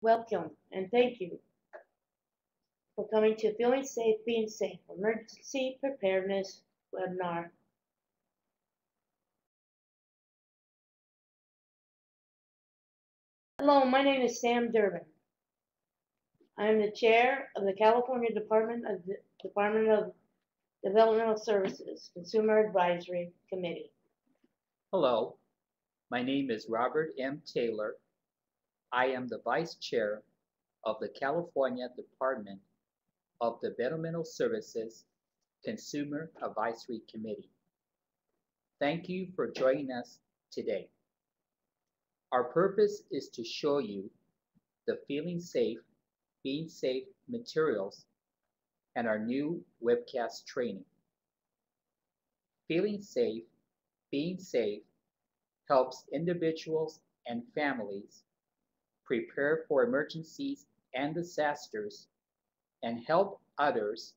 Welcome and thank you for coming to Feeling Safe, Being Safe Emergency Preparedness webinar. Hello, my name is Sam Durbin. I am the chair of the California Department of Developmental Services Consumer Advisory Committee. Hello, my name is Robert M. Taylor. I am the Vice Chair of the California Department of Developmental Services Consumer Advisory Committee. Thank you for joining us today. Our purpose is to show you the Feeling Safe, Being Safe materials and our new webcast training. Feeling Safe, Being Safe helps individuals and families prepare for emergencies and disasters and help others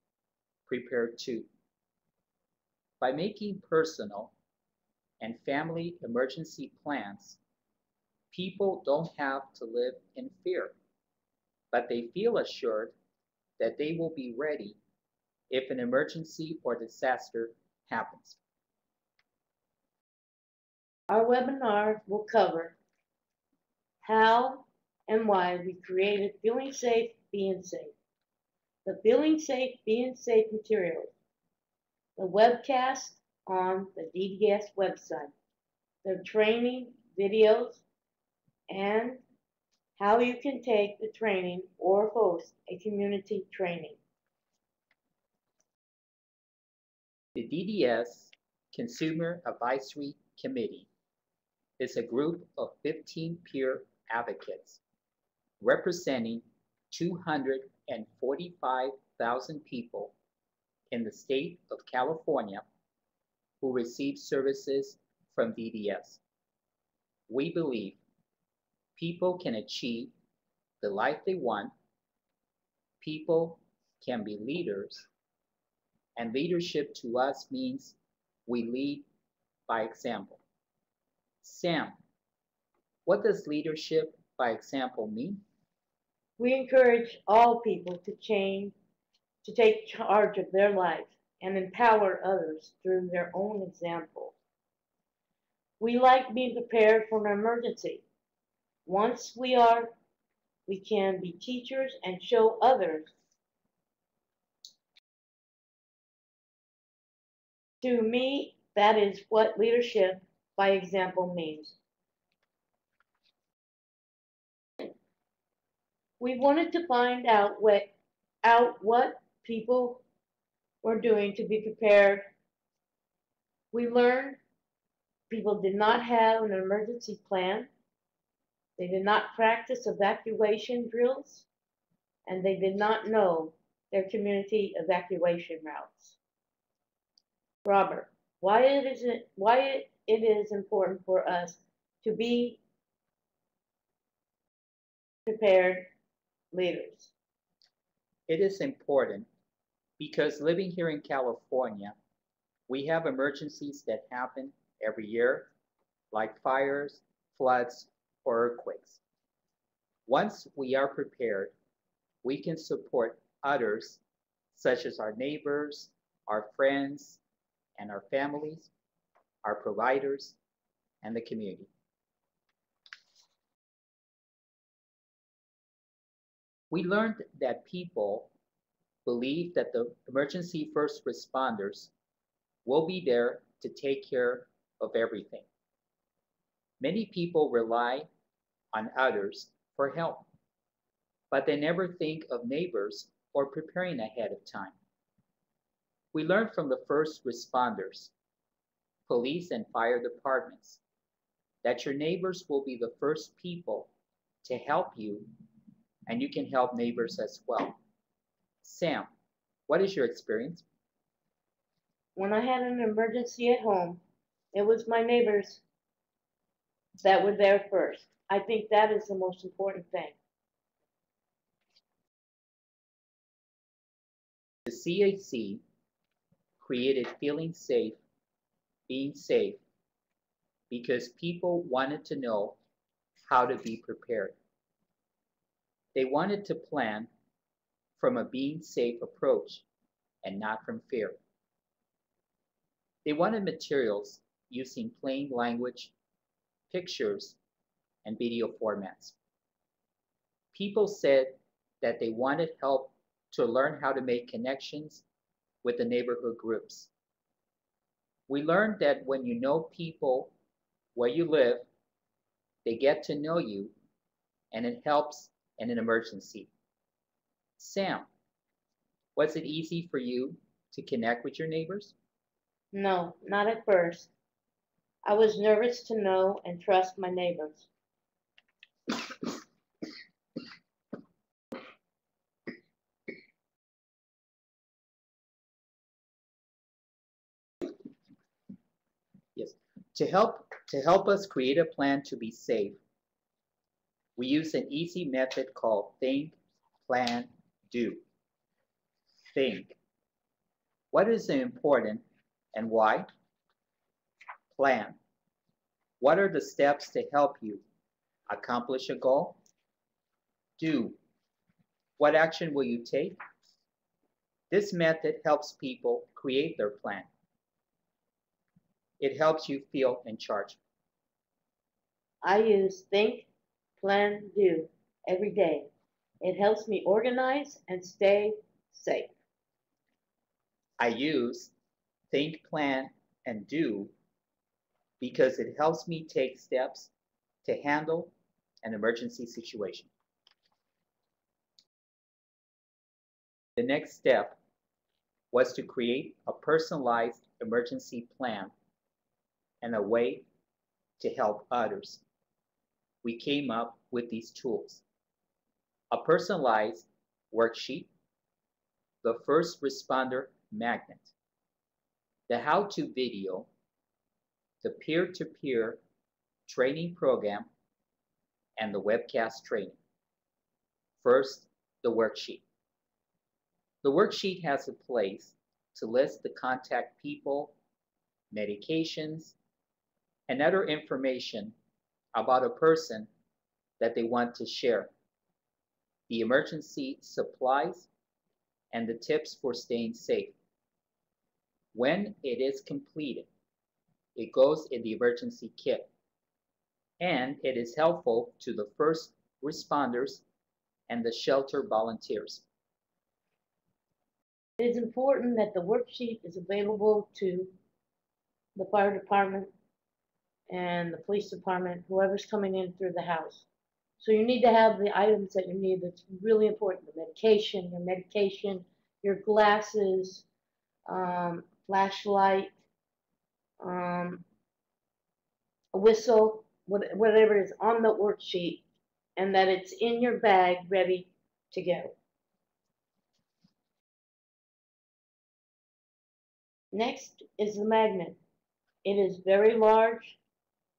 prepare too. By making personal and family emergency plans, people don't have to live in fear, but they feel assured that they will be ready if an emergency or disaster happens. Our webinar will cover how and why we created Feeling Safe, Being Safe, the Feeling Safe, Being Safe materials, the webcast on the DDS website, the training videos, and how you can take the training or host a community training. The DDS Consumer Advisory Committee is a group of 15 peer advocates representing 245,000 people in the state of California who receive services from DDS. We believe people can achieve the life they want, people can be leaders, and leadership to us means we lead by example. Sam, what does leadership by example mean? We encourage all people to take charge of their life and empower others through their own example. We like being prepared for an emergency. Once we can be teachers and show others. To me, that is what leadership by example means. We wanted to find out what people were doing to be prepared. We learned people did not have an emergency plan. They did not practice evacuation drills, and they did not know their community evacuation routes. Robert, why it is important for us to be prepared leaders? It is important because living here in California, we have emergencies that happen every year, like fires, floods, or earthquakes. Once we are prepared, we can support others, such as our neighbors, our friends, and our families, our providers, and the community. We learned that people believe that the emergency first responders will be there to take care of everything. Many people rely on others for help, but they never think of neighbors or preparing ahead of time. We learned from the first responders, police and fire departments, that your neighbors will be the first people to help you, and you can help neighbors as well. Sam, what is your experience? When I had an emergency at home, it was my neighbors that were there first. I think that is the most important thing. The CAC created Feeling Safe, Being Safe because people wanted to know how to be prepared. They wanted to plan from a being safe approach and not from fear. They wanted materials using plain language, pictures, and video formats. People said that they wanted help to learn how to make connections with the neighborhood groups. We learned that when you know people where you live, they get to know you, and it helps in an emergency. Sam, was it easy for you to connect with your neighbors? No, not at first. I was nervous to know and trust my neighbors. Yes. To help us create a plan to be safe, we use an easy method called think, plan, do. Think. What is important and why? Plan. What are the steps to help you accomplish a goal? Do. What action will you take? This method helps people create their plan. It helps you feel in charge. I use think, plan, do every day. It helps me organize and stay safe. I use think, plan, and do because it helps me take steps to handle an emergency situation. The next step was to create a personalized emergency plan and a way to help others. We came up with these tools: a personalized worksheet, the first responder magnet, the how-to video, the peer-to-peer training program, and the webcast training. First, the worksheet. The worksheet has a place to list the contact people, medications, and other information about a person that they want to share, the emergency supplies, and the tips for staying safe. When it is completed, it goes in the emergency kit, and it is helpful to the first responders and the shelter volunteers. It is important that the worksheet is available to the fire department and the police department, whoever's coming in through the house. So you need to have the items that you need. That's really important: the medication, your glasses, flashlight, a whistle, whatever is on the worksheet, and that it's in your bag ready to go. Next is the magnet. It is very large,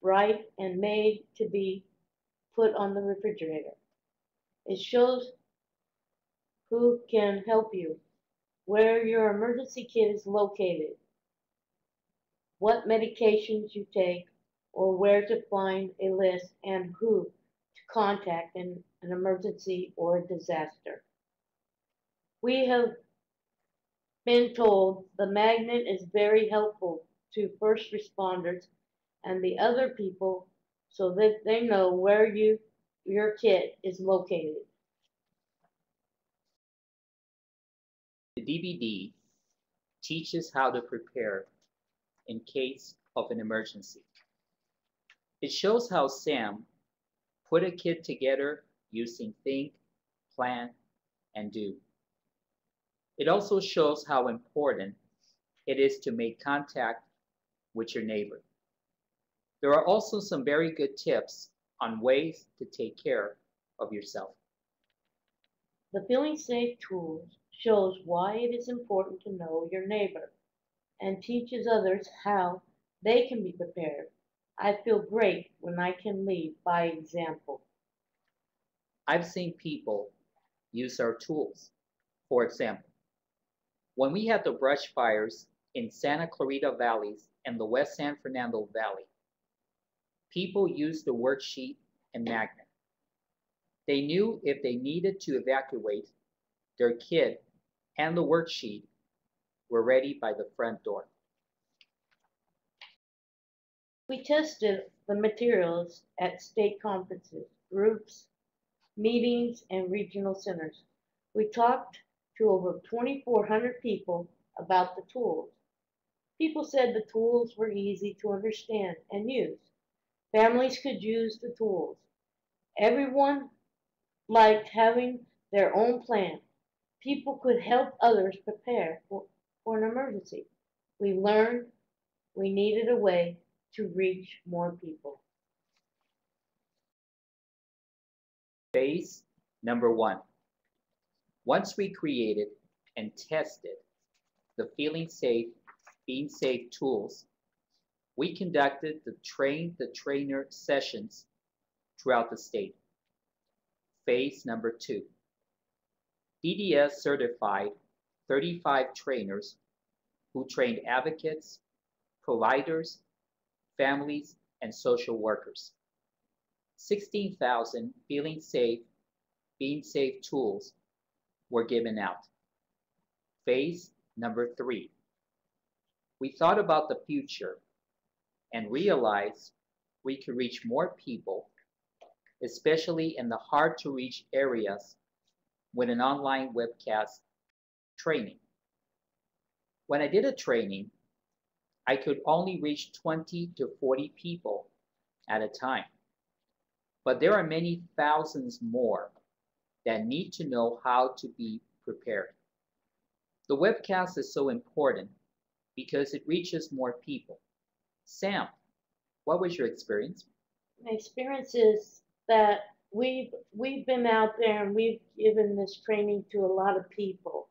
bright, and made to be put on the refrigerator. It shows who can help you, where your emergency kit is located, what medications you take, or where to find a list, and who to contact in an emergency or a disaster. We have been told the magnet is very helpful to first responders and the other people so that they know where your kit is located. The DVD teaches how to prepare in case of an emergency. It shows how Sam put a kit together using think, plan, and do. It also shows how important it is to make contact with your neighbor. There are also some very good tips on ways to take care of yourself. The Feeling Safe tools shows why it is important to know your neighbor and teaches others how they can be prepared. I feel great when I can lead by example. I've seen people use our tools. For example, when we had the brush fires in Santa Clarita Valleys and the West San Fernando Valley, people used the worksheet and magnet. They knew if they needed to evacuate, their kit and the worksheet were ready by the front door. We tested the materials at state conferences, groups, meetings, and regional centers. We talked to over 2,400 people about the tools. People said the tools were easy to understand and use. Families could use the tools. Everyone liked having their own plan. People could help others prepare for an emergency. We learned we needed a way to reach more people. Phase number 1. Once we created and tested the Feeling Safe, Being Safe tools, we conducted the Train the Trainer sessions throughout the state. Phase number 2. DDS certified 35 trainers who trained advocates, providers, families, and social workers. 16,000 Feeling Safe, Being Safe tools were given out. Phase number 3. We thought about the future and realized we could reach more people, especially in the hard-to-reach areas, with an online webcast training. When I did a training, I could only reach 20 to 40 people at a time. But there are many thousands more that need to know how to be prepared. The webcast is so important because it reaches more people. Sam, what was your experience? My experience is that we've been out there and we've given this training to a lot of people,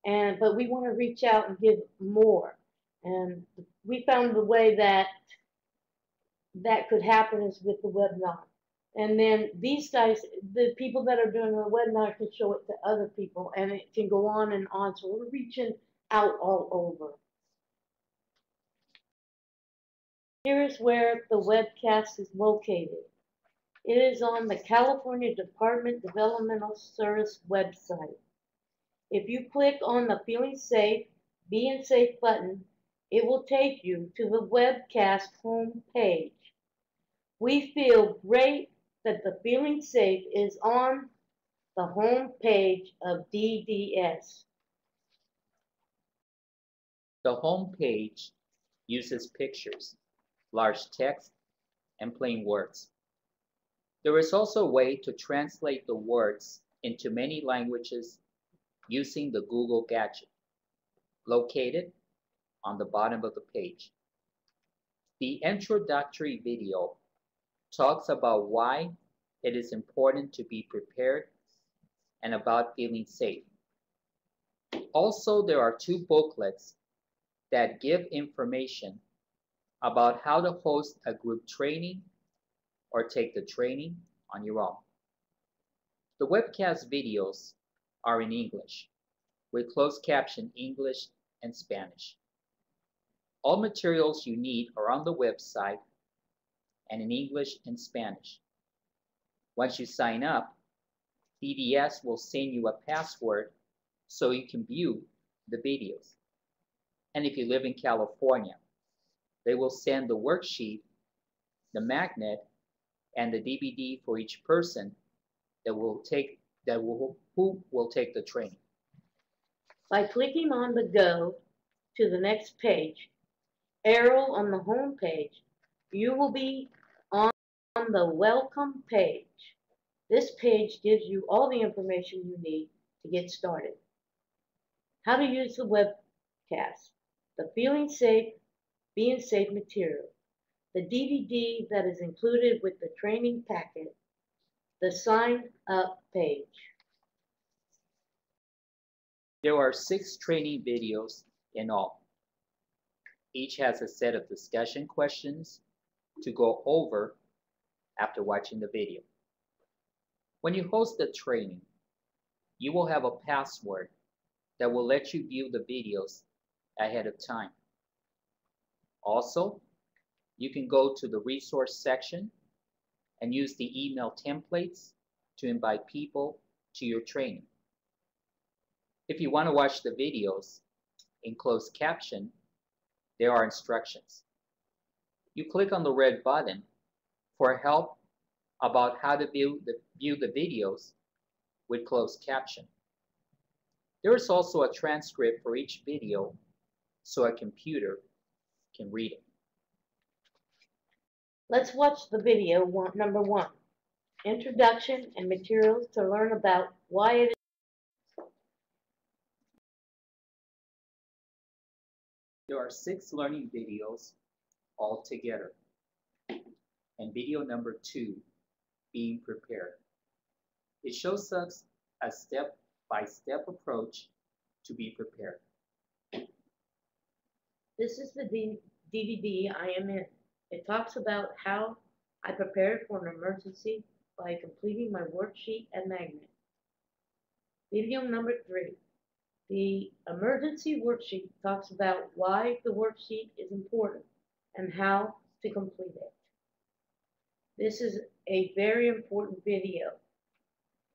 but we want to reach out and give more. And we found the way that could happen is with the webinar. And then these guys, the people that are doing the webinar, can show it to other people, and it can go on and on. So we're reaching out all over. Here is where the webcast is located. It is on the California Department Developmental Services website. If you click on the Feeling Safe, Being Safe button, it will take you to the webcast home page. We feel great that the Feeling Safe is on the home page of DDS. The home page uses pictures, large text, and plain words. There is also a way to translate the words into many languages using the Google gadget, located on the bottom of the page. The introductory video talks about why it is important to be prepared and about feeling safe. Also, there are 2 booklets that give information about how to host a group training or take the training on your own. The webcast videos are in English, with closed caption English and Spanish. All materials you need are on the website and in English and Spanish. Once you sign up, DDS will send you a password so you can view the videos. And if you live in California, they will send the worksheet, the magnet, and the DVD for each person who will take the training. By clicking on the Go to the next page, arrow on the home page, you will be on the Welcome page. This page gives you all the information you need to get started. How to use the webcast, the Feeling Safe, Being Safe material, the DVD that is included with the training packet, the sign up page. There are 6 training videos in all. Each has a set of discussion questions to go over after watching the video. When you host the training, you will have a password that will let you view the videos ahead of time. Also, you can go to the resource section and use the email templates to invite people to your training. If you want to watch the videos in closed caption, there are instructions. You click on the red button for help about how to view the videos with closed caption. There is also a transcript for each video so a computer can read it. Let's watch the video number 1, Introduction and Materials to learn about why it is. There are 6 learning videos altogether, and video number 2, Being Prepared. It shows us a step-by-step approach to be prepared. This is the DVD I am in. It talks about how I prepared for an emergency by completing my worksheet and magnet. Video number 3. The emergency worksheet talks about why the worksheet is important and how to complete it. This is a very important video.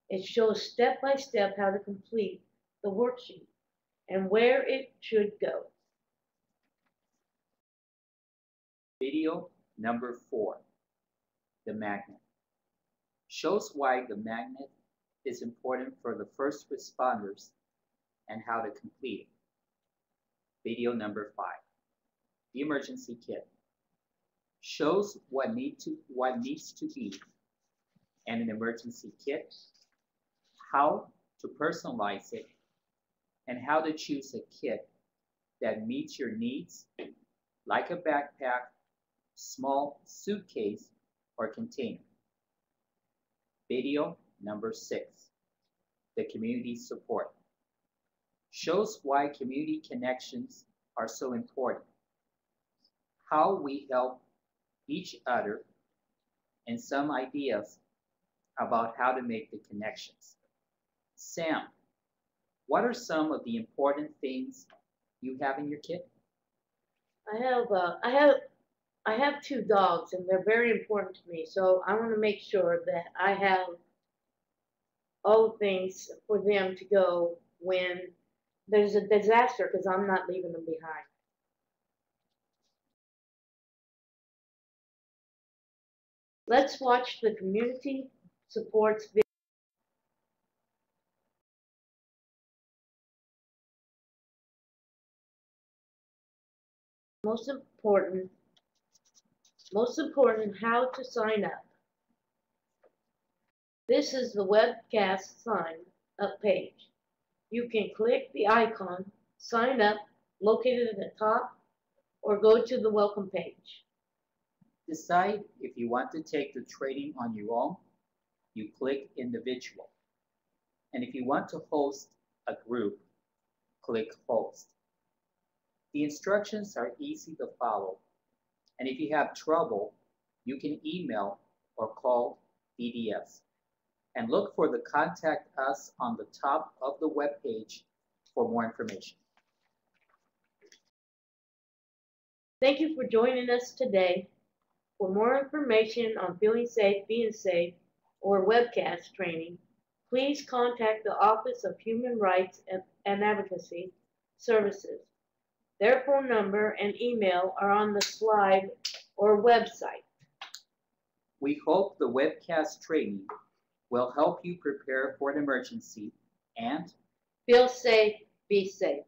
It shows step by step how to complete the worksheet and where it should go. Video number 4, the magnet, shows why the magnet is important for the first responders and how to complete it. Video number 5, the emergency kit, shows what needs to be in an emergency kit, how to personalize it, and how to choose a kit that meets your needs, like a backpack, small suitcase, or container. Video number 6, the community support, shows why community connections are so important, how we help each other, and some ideas about how to make the connections. Sam, what are some of the important things you have in your kit? I have 2 dogs, and they're very important to me, so I want to make sure that I have all the things for them to go when there's a disaster, because I'm not leaving them behind. Let's watch the community supports video. Most important, how to sign up. This is the Webcast sign up page. You can click the icon, sign up, located at the top, or go to the welcome page. Decide if you want to take the training on your own, you click individual. And if you want to host a group, click host. The instructions are easy to follow, and if you have trouble, you can email or call DDS. And look for the Contact Us on the top of the web page for more information. Thank you for joining us today. For more information on feeling safe, being safe, or webcast training, please contact the Office of Human Rights and Advocacy Services. Their phone number and email are on the slide or website. We hope the webcast training will help you prepare for an emergency and feel safe, be safe.